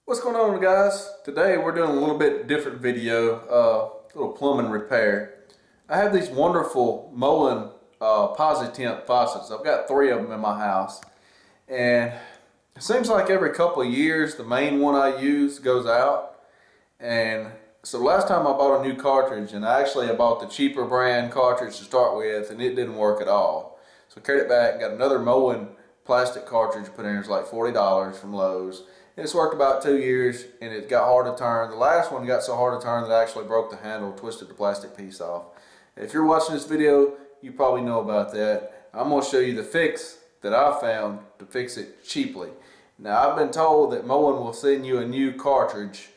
What's going on, guys? Today we're doing a little bit different video, little plumbing repair. I have these wonderful Moen Posi temp faucets. I've got 3 of them in my house, and it seems like every couple of years the main one I use goes out. And so last time I bought a new cartridge, and I bought the cheaper brand cartridge to start with, and it didn't work at all. So I carried it back, got another Moen plastic cartridge put in. It was like $40 from Lowe's. And it's worked about 2 years, and it got hard to turn. The last one got so hard to turn that I actually broke the handle, twisted the plastic piece off. If you're watching this video, you probably know about that. I'm going to show you the fix that I found to fix it cheaply. Now, I've been told that Moen will send you a new cartridge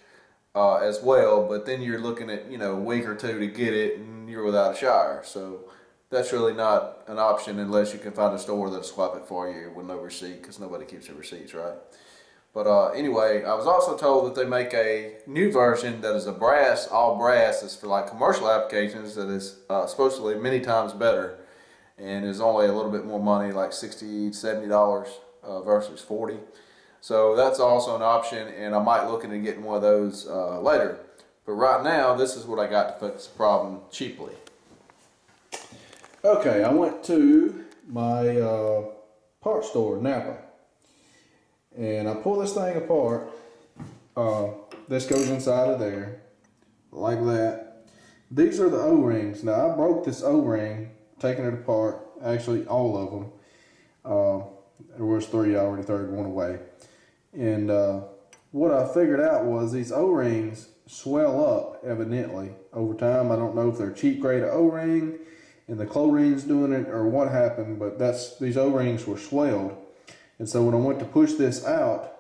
as well, but then you're looking at, a week or two to get it, and you're without a shower. So that's really not an option unless you can find a store that'll swap it for you with no receipt, because nobody keeps their receipts, right? But anyway, I was also told that they make a new version that is a brass, all brass. It's for like commercial applications, that is supposedly many times better and is only a little bit more money, like $60, $70 versus $40. So that's also an option, and I might look into getting one of those later. But right now, this is what I got to fix the problem cheaply. Okay, I went to my parts store, Napa. And I pull this thing apart. This goes inside of there, like that. These are the O-rings. Now I broke this O-ring, taking it apart, actually all of them. There was 3, I already threw one away. And what I figured out was these O-rings swell up, evidently, over time. I don't know if they're cheap grade O-ring and the chlorine's doing it or what happened, but these O-rings were swelled. And so when I went to push this out,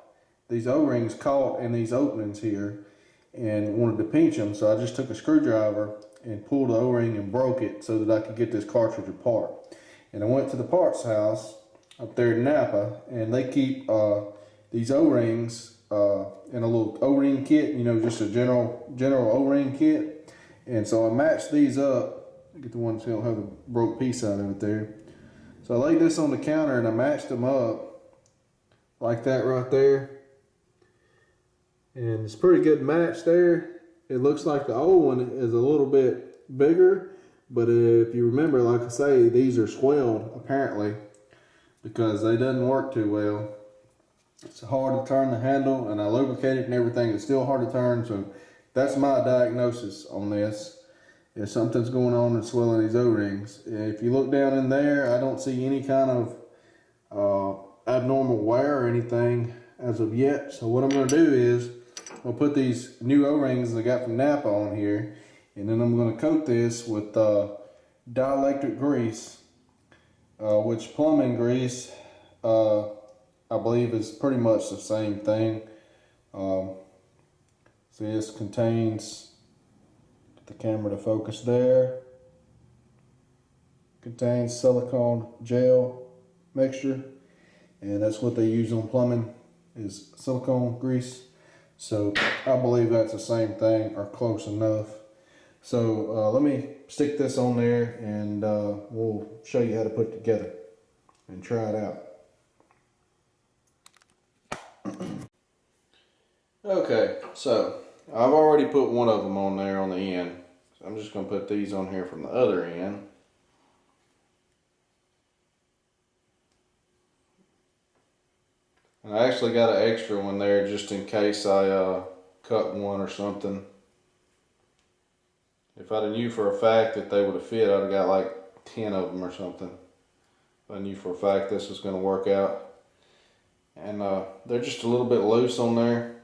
these O-rings caught in these openings here and wanted to pinch them. So I just took a screwdriver and pulled the O-ring and broke it so that I could get this cartridge apart. And I went to the parts house up there in Napa, and they keep these O-rings in a little O-ring kit, just a general O-ring kit. And so I matched these up. Get the one so you don't have the broke piece out of it there. So I laid this on the counter and I matched them up like that right there, and it's a pretty good match there. It looks like the old one is a little bit bigger, but if you remember, like I say, these are swelled apparently because they doesn't work too well. It's hard to turn the handle, and I lubricated and everything. It's still hard to turn, so that's my diagnosis on this. If something's going on and swelling these O-rings. If you look down in there, I don't see any kind of abnormal wear or anything as of yet. So what I'm going to do is I'll put these new O-rings I got from Napa on here, and then I'm going to coat this with dielectric grease, which plumbing grease I believe is pretty much the same thing. See, this contains, get the camera to focus there, contains silicone gel mixture. And that's what they use on plumbing, is silicone grease. So I believe that's the same thing or close enough. So let me stick this on there, and we'll show you how to put it together and try it out. Okay, so I've already put one of them on there on the end. So I'm just going to put these on here from the other end. And I actually got an extra one there just in case I cut one or something. If I'd have knew for a fact that they would have fit, I'd have got like 10 of them or something. If I knew for a fact this was going to work out. And they're just a little bit loose on there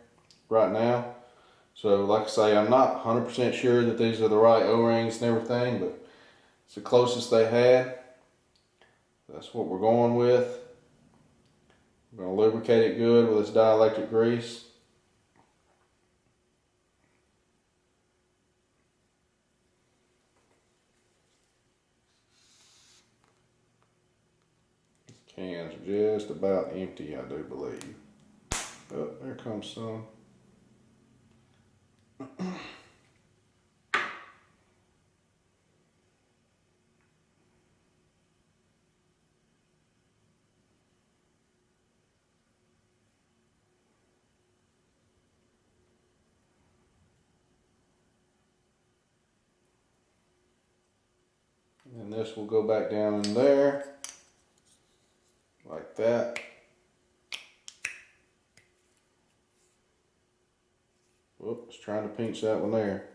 right now. So like I say, I'm not 100% sure that these are the right O-rings and everything, but it's the closest they had. That's what we're going with. I'm going to lubricate it good with this dielectric grease. This can's just about empty, I do believe. Oh, there comes some. And this will go back down in there, like that. Whoops, trying to pinch that one there.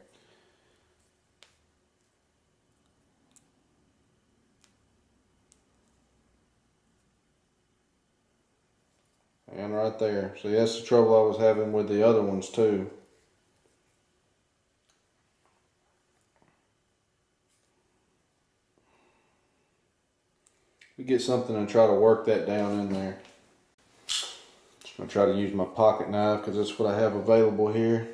And right there. See, that's the trouble I was having with the other ones too. We get something and try to work that down in there. Just gonna try to use my pocket knife because that's what I have available here.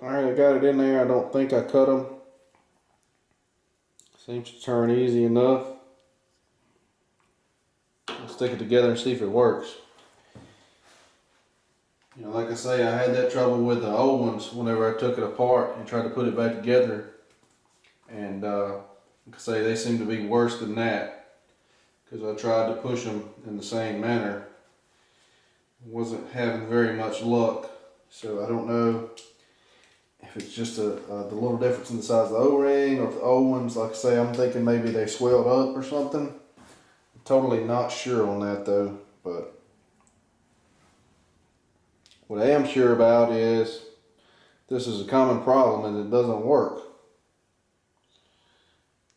Alright, I got it in there. I don't think I cut them. Seems to turn easy enough. I'll stick it together and see if it works. You know, like I say, I had that trouble with the old ones whenever I took it apart and tried to put it back together. And like I say, they seem to be worse than that because I tried to push them in the same manner. Wasn't having very much luck. So I don't know if it's just the little difference in the size of the O-ring, or if the old ones, like I say, I'm thinking maybe they swelled up or something. I'm totally not sure on that though, but what I am sure about is this is a common problem and it doesn't work.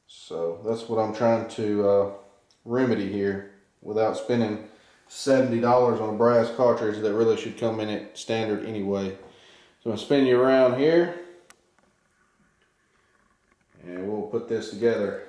So that's what I'm trying to remedy here without spending $70 on a brass cartridge that really should come in it standard anyway. So I'm gonna spin you around here and we'll put this together.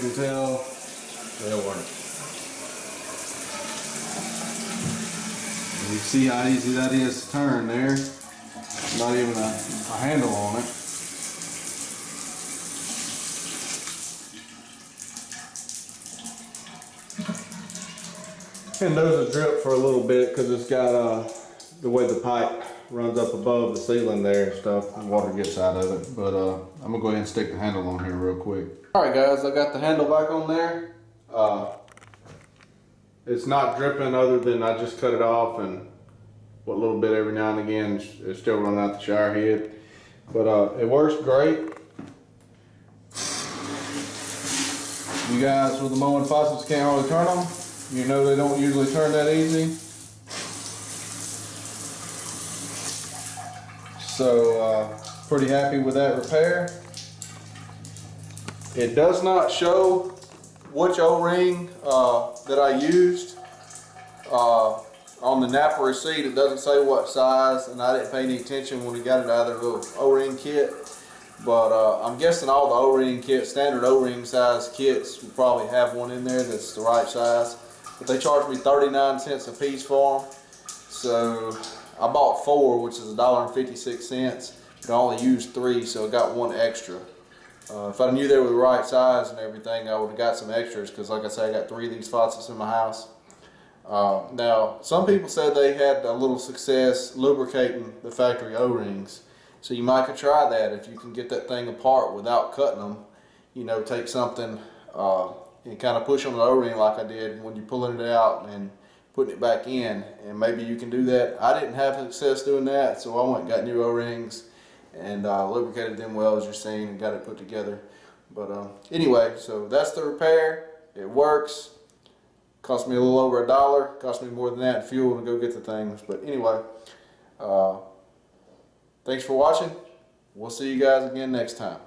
can tell, they'll work. And you see how easy that is to turn there. Not even a handle on it. And those will drip for a little bit because it's got the way the pipe runs up above the ceiling there and stuff, and water gets out of it. But I'm gonna go ahead and stick the handle on here real quick. All right, guys, I got the handle back on there. It's not dripping other than I just cut it off, and a little bit every now and again it's still running out the shower head. But it works great. You guys with the Moen faucets can't hardly turn them. You know they don't usually turn that easy. So pretty happy with that repair. It does not show which O-ring that I used. On the Napa receipt it doesn't say what size, and I didn't pay any attention when we got it out of their little O-ring kit. But I'm guessing all the O-ring kits, standard O-ring size kits, will probably have one in there that's the right size. But they charged me 39 cents a piece for them. So I bought 4, which is $1.56, but I only used 3, so I got 1 extra. If I knew they were the right size and everything, I would have got some extras, because like I said, I got 3 of these faucets in my house. Now, some people said they had a little success lubricating the factory O-rings. So you might could try that if you can get that thing apart without cutting them. You know, take something and kind of push on the O-ring like I did when you're pulling it out and putting it back in, and maybe you can do that. I didn't have success doing that, so I went and got new O-rings and lubricated them well, as you're seeing, and got it put together. But anyway, so that's the repair. It works. Cost me a little over $1. Cost me more than that in fuel to go get the things. But anyway, thanks for watching. We'll see you guys again next time.